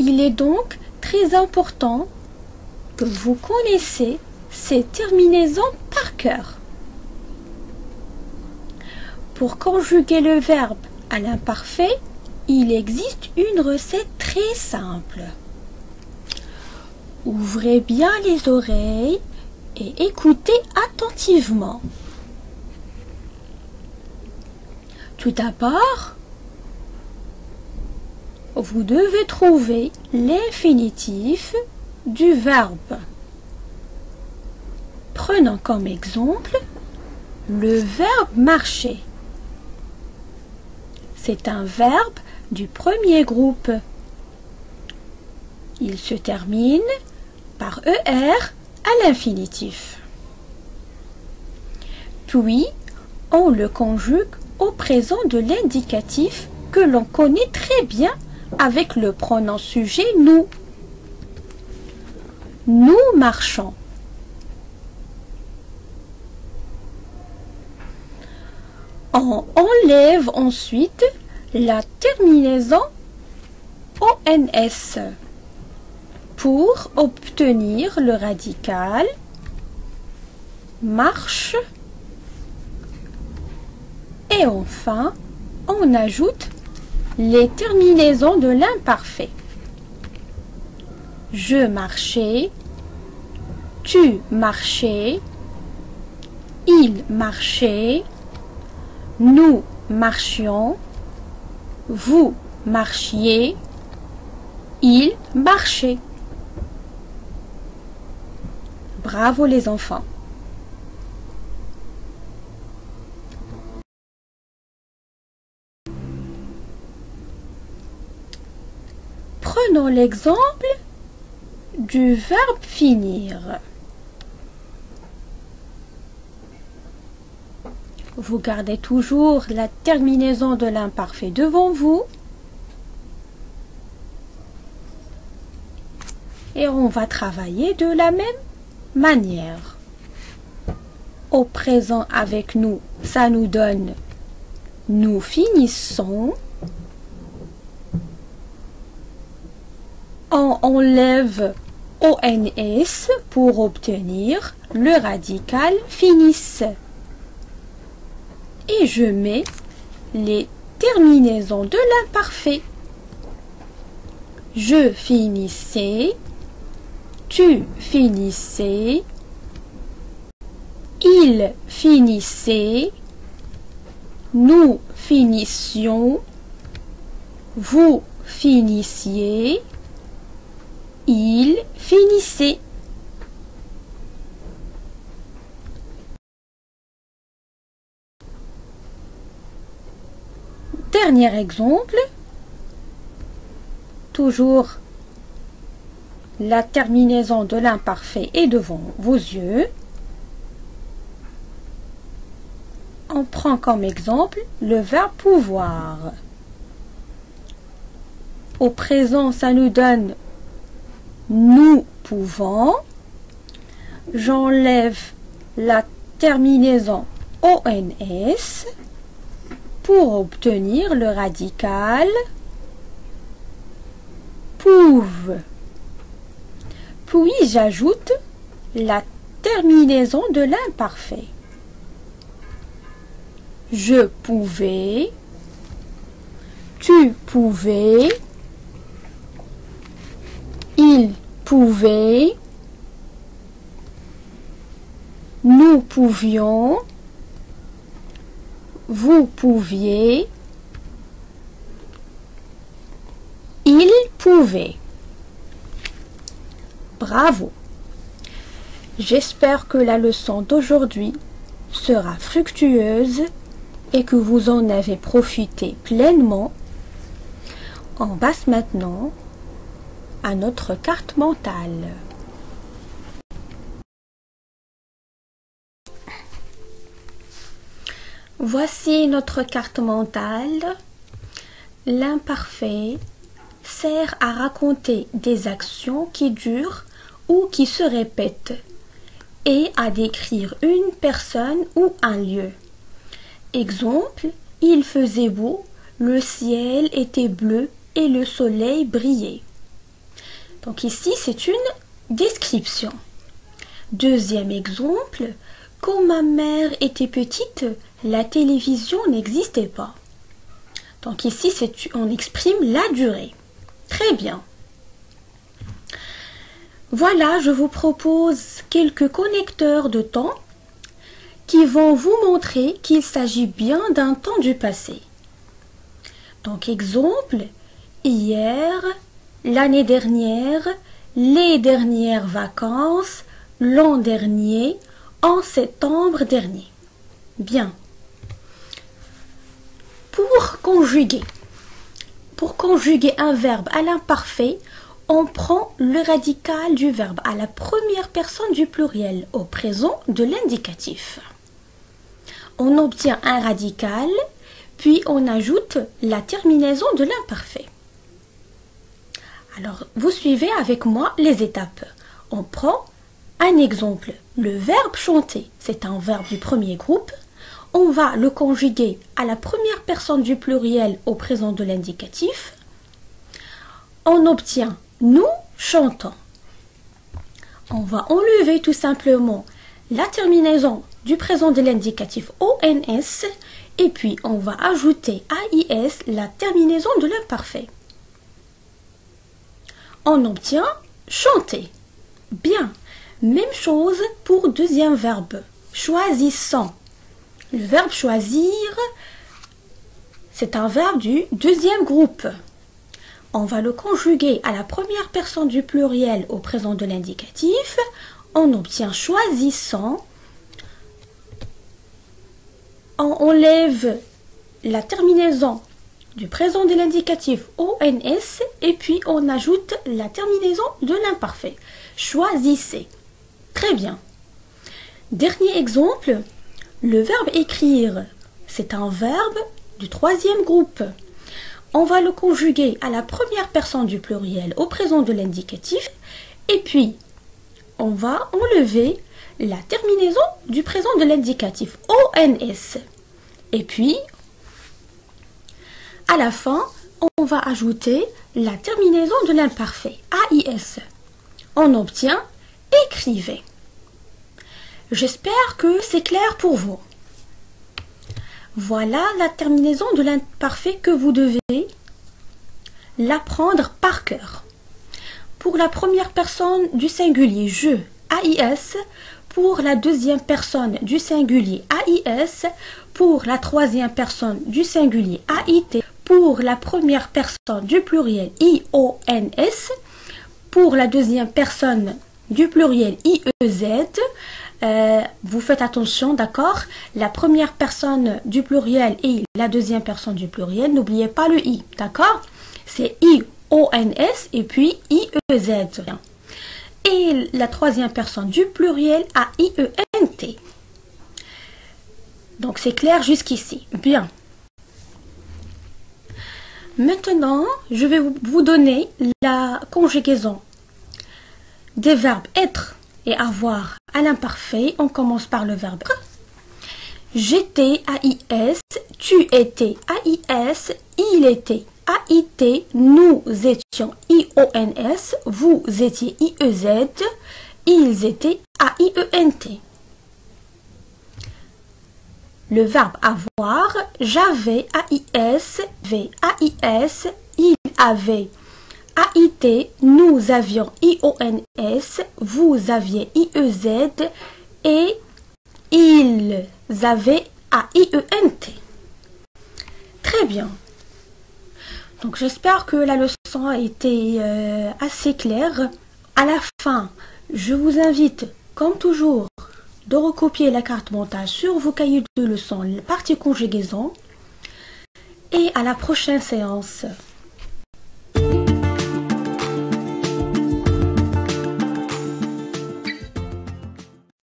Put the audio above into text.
Il est donc très important que vous connaissiez ces terminaisons par cœur. Pour conjuguer le verbe à l'imparfait, il existe une recette très simple. Ouvrez bien les oreilles et écoutez attentivement. Tout d'abord, vous devez trouver l'infinitif du verbe. Prenons comme exemple le verbe marcher. C'est un verbe du premier groupe. Il se termine par ER à l'infinitif. Puis, on le conjugue au présent de l'indicatif que l'on connaît très bien avec le pronom sujet nous. Nous marchons. On enlève ensuite la terminaison ONS pour obtenir le radical marche. Et enfin, on ajoute les terminaisons de l'imparfait. Je marchais, tu marchais, il marchait, nous marchions, vous marchiez, il marchait. Bravo les enfants. Prenons l'exemple du verbe finir. Vous gardez toujours la terminaison de l'imparfait devant vous. Et on va travailler de la même manière. Au présent avec nous, ça nous donne nous finissons. On enlève ONS pour obtenir le radical finisse. Et je mets les terminaisons de l'imparfait. Je finissais, tu finissais, il finissait, nous finissions, vous finissiez, il finissait. Dernier exemple, toujours la terminaison de l'imparfait est devant vos yeux. On prend comme exemple le verbe pouvoir. Au présent, ça nous donne nous pouvons. J'enlève la terminaison ONS pour obtenir le radical pouve. Puis j'ajoute la terminaison de l'imparfait. Je pouvais, tu pouvais, il pouvait, nous pouvions, vous pouviez, il pouvait. Bravo! J'espère que la leçon d'aujourd'hui sera fructueuse et que vous en avez profité pleinement. On passe maintenant à notre carte mentale. Voici notre carte mentale. L'imparfait sert à raconter des actions qui durent ou qui se répètent et à décrire une personne ou un lieu. Exemple, il faisait beau, le ciel était bleu et le soleil brillait. Donc ici, c'est une description. Deuxième exemple, quand ma mère était petite, la télévision n'existait pas. Donc ici, on exprime la durée. Très bien. Voilà, je vous propose quelques connecteurs de temps qui vont vous montrer qu'il s'agit bien d'un temps du passé. Donc exemple, hier, l'année dernière, les dernières vacances, l'an dernier, en septembre dernier. Bien. Pour conjuguer un verbe à l'imparfait, on prend le radical du verbe à la première personne du pluriel au présent de l'indicatif. On obtient un radical, puis on ajoute la terminaison de l'imparfait. Alors, vous suivez avec moi les étapes. On prend un exemple. Le verbe chanter, c'est un verbe du premier groupe. On va le conjuguer à la première personne du pluriel au présent de l'indicatif. On obtient nous chantons. On va enlever tout simplement la terminaison du présent de l'indicatif ONS et puis on va ajouter AIS, la terminaison de l'imparfait. On obtient chanter. Bien. Même chose pour deuxième verbe. Choisissant. Le verbe choisir, c'est un verbe du deuxième groupe. On va le conjuguer à la première personne du pluriel au présent de l'indicatif. On obtient choisissant. On enlève la terminaison du présent de l'indicatif ONS et puis on ajoute la terminaison de l'imparfait. Choisissez. Très bien. Dernier exemple, le verbe écrire, c'est un verbe du troisième groupe. On va le conjuguer à la première personne du pluriel au présent de l'indicatif et puis on va enlever la terminaison du présent de l'indicatif ONS. Et puis, à la fin, on va ajouter la terminaison de l'imparfait AIS. On obtient écrivez. J'espère que c'est clair pour vous. Voilà la terminaison de l'imparfait que vous devez l'apprendre par cœur. Pour la première personne du singulier, je, AIS. Pour la deuxième personne du singulier, AIS. Pour la troisième personne du singulier, AIT. Pour la première personne du pluriel, IONS. Pour la deuxième personne du pluriel, IEZ. Vous faites attention, d'accord? La première personne du pluriel et la deuxième personne du pluriel, n'oubliez pas le I, d'accord? C'est IONS et puis IEZ. Et la troisième personne du pluriel, AIENT. Donc c'est clair jusqu'ici. Bien. Maintenant, je vais vous donner la conjugaison des verbes être et avoir à l'imparfait. On commence par le verbe être. J'étais AIS, tu étais AIS, il était AIT, nous étions IONS, vous étiez IEZ, ils étaient AIENT. Le verbe avoir, j'avais AIS, AIS, il avait AIT, nous avions IONS, vous aviez IEZ et ils avaient AIENT. Très bien. Donc j'espère que la leçon a été assez claire. À la fin, je vous invite, comme toujours, de recopier la carte mentale sur vos cahiers de leçons, la partie conjugaison. Et à la prochaine séance.